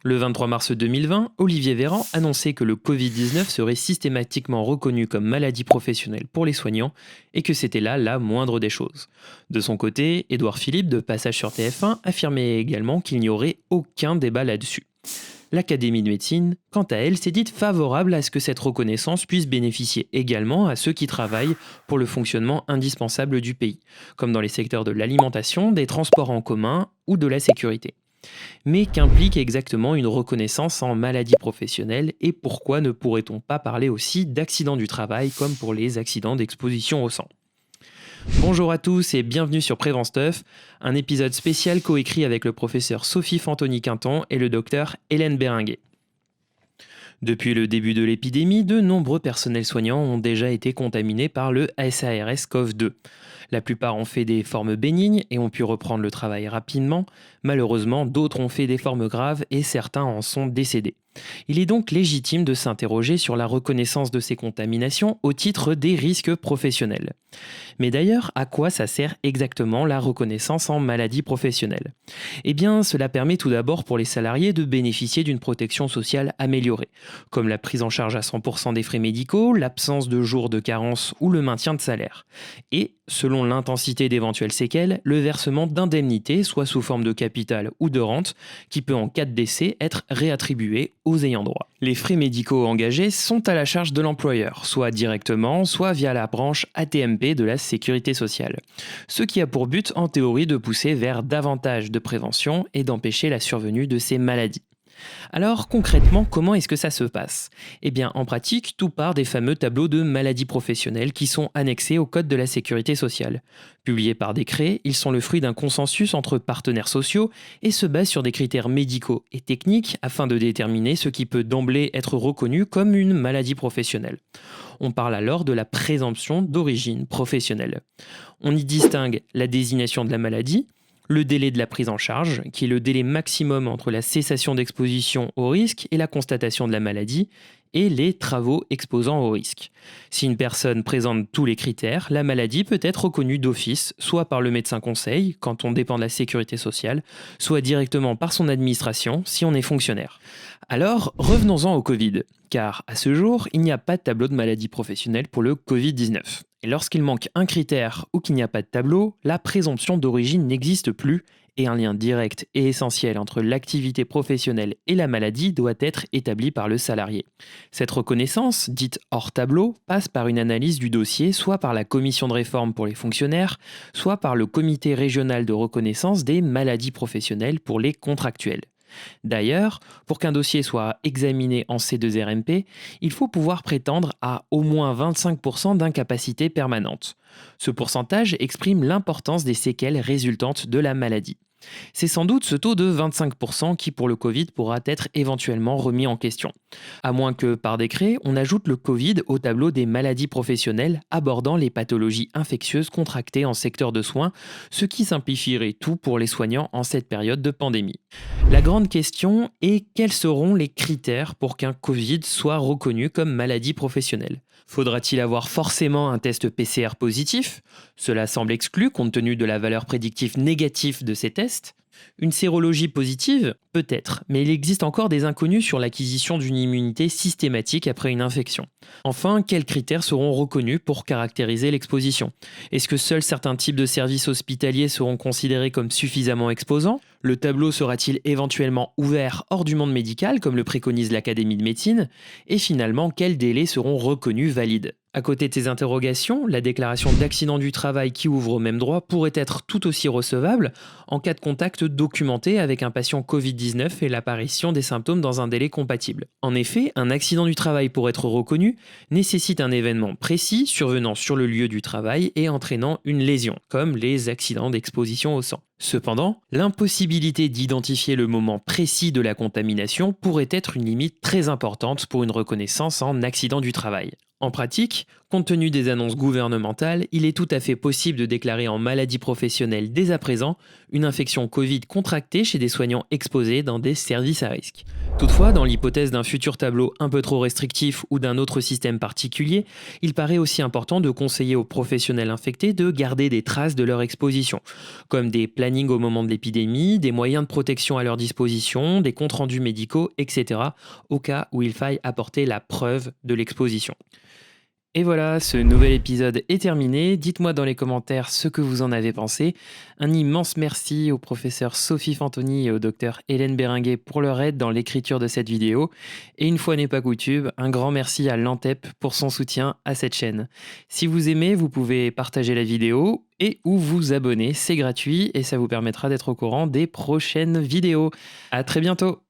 Le 23 mars 2020, Olivier Véran annonçait que le Covid-19 serait systématiquement reconnu comme maladie professionnelle pour les soignants et que c'était là la moindre des choses. De son côté, Édouard Philippe, de passage sur TF1, affirmait également qu'il n'y aurait aucun débat là-dessus. L'Académie de médecine, quant à elle, s'est dite favorable à ce que cette reconnaissance puisse bénéficier également à ceux qui travaillent pour le fonctionnement indispensable du pays, comme dans les secteurs de l'alimentation, des transports en commun ou de la sécurité. Mais qu'implique exactement une reconnaissance en maladie professionnelle et pourquoi ne pourrait-on pas parler aussi d'accidents du travail comme pour les accidents d'exposition au sang? Bonjour à tous et bienvenue sur Prévenstuff, un épisode spécial coécrit avec le professeur Sophie Fantoni-Quinton et le docteur Hélène Béringuet. Depuis le début de l'épidémie, de nombreux personnels soignants ont déjà été contaminés par le SARS-CoV-2. La plupart ont fait des formes bénignes et ont pu reprendre le travail rapidement. Malheureusement, d'autres ont fait des formes graves et certains en sont décédés. Il est donc légitime de s'interroger sur la reconnaissance de ces contaminations au titre des risques professionnels. Mais d'ailleurs, à quoi ça sert exactement la reconnaissance en maladie professionnelle? Eh bien, cela permet tout d'abord pour les salariés de bénéficier d'une protection sociale améliorée, comme la prise en charge à 100% des frais médicaux, l'absence de jours de carence ou le maintien de salaire. Et, selon l'intensité d'éventuelles séquelles, le versement d'indemnités, soit sous forme de capital ou de rente, qui peut en cas de décès être réattribué aux ayants droit. Les frais médicaux engagés sont à la charge de l'employeur, soit directement, soit via la branche AT-MP de la sécurité sociale. Ce qui a pour but en théorie de pousser vers davantage de prévention et d'empêcher la survenue de ces maladies. Alors concrètement, comment est-ce que ça se passe? Eh bien en pratique, tout part des fameux tableaux de maladies professionnelles qui sont annexés au Code de la sécurité sociale. Publiés par décret, ils sont le fruit d'un consensus entre partenaires sociaux et se basent sur des critères médicaux et techniques afin de déterminer ce qui peut d'emblée être reconnu comme une maladie professionnelle. On parle alors de la présomption d'origine professionnelle. On y distingue la désignation de la maladie, le délai de la prise en charge, qui est le délai maximum entre la cessation d'exposition au risque et la constatation de la maladie, et les travaux exposant au risque. Si une personne présente tous les critères, la maladie peut être reconnue d'office, soit par le médecin conseil, quand on dépend de la sécurité sociale, soit directement par son administration, si on est fonctionnaire. Alors, revenons-en au Covid, car à ce jour, il n'y a pas de tableau de maladie professionnelle pour le Covid-19. Et lorsqu'il manque un critère ou qu'il n'y a pas de tableau, la présomption d'origine n'existe plus et un lien direct et essentiel entre l'activité professionnelle et la maladie doit être établi par le salarié. Cette reconnaissance, dite hors tableau, passe par une analyse du dossier soit par la commission de réforme pour les fonctionnaires, soit par le comité régional de reconnaissance des maladies professionnelles pour les contractuels. D'ailleurs, pour qu'un dossier soit examiné en C2RMP, il faut pouvoir prétendre à au moins 25% d'incapacité permanente. Ce pourcentage exprime l'importance des séquelles résultantes de la maladie. C'est sans doute ce taux de 25% qui, pour le Covid, pourra être éventuellement remis en question. À moins que, par décret, on ajoute le Covid au tableau des maladies professionnelles abordant les pathologies infectieuses contractées en secteur de soins, ce qui simplifierait tout pour les soignants en cette période de pandémie. La grande question est quels seront les critères pour qu'un Covid soit reconnu comme maladie professionnelle? Faudra-t-il avoir forcément un test PCR positif? Cela semble exclu compte tenu de la valeur prédictive négative de ces tests. Une sérologie positive? Peut-être, mais il existe encore des inconnus sur l'acquisition d'une immunité systématique après une infection. Enfin, quels critères seront reconnus pour caractériser l'exposition? Est-ce que seuls certains types de services hospitaliers seront considérés comme suffisamment exposants? Le tableau sera-t-il éventuellement ouvert hors du monde médical, comme le préconise l'Académie de médecine? Et finalement, quels délais seront reconnus valides? À côté de ces interrogations, la déclaration d'accident du travail qui ouvre au même droit pourrait être tout aussi recevable en cas de contact documenté avec un patient Covid-19 et l'apparition des symptômes dans un délai compatible. En effet, un accident du travail pour être reconnu nécessite un événement précis survenant sur le lieu du travail et entraînant une lésion, comme les accidents d'exposition au sang. Cependant, l'impossibilité d'identifier le moment précis de la contamination pourrait être une limite très importante pour une reconnaissance en accident du travail. En pratique, compte tenu des annonces gouvernementales, il est tout à fait possible de déclarer en maladie professionnelle dès à présent une infection Covid contractée chez des soignants exposés dans des services à risque. Toutefois, dans l'hypothèse d'un futur tableau un peu trop restrictif ou d'un autre système particulier, il paraît aussi important de conseiller aux professionnels infectés de garder des traces de leur exposition, comme des plannings au moment de l'épidémie, des moyens de protection à leur disposition, des comptes rendus médicaux, etc., au cas où il faille apporter la preuve de l'exposition. Et voilà, ce nouvel épisode est terminé. Dites-moi dans les commentaires ce que vous en avez pensé. Un immense merci au professeur Sophie Fantoni et au docteur Hélène Béringuet pour leur aide dans l'écriture de cette vidéo. Et une fois n'est pas coutume, un grand merci à l'Antep pour son soutien à cette chaîne. Si vous aimez, vous pouvez partager la vidéo et ou vous abonner. C'est gratuit et ça vous permettra d'être au courant des prochaines vidéos. À très bientôt!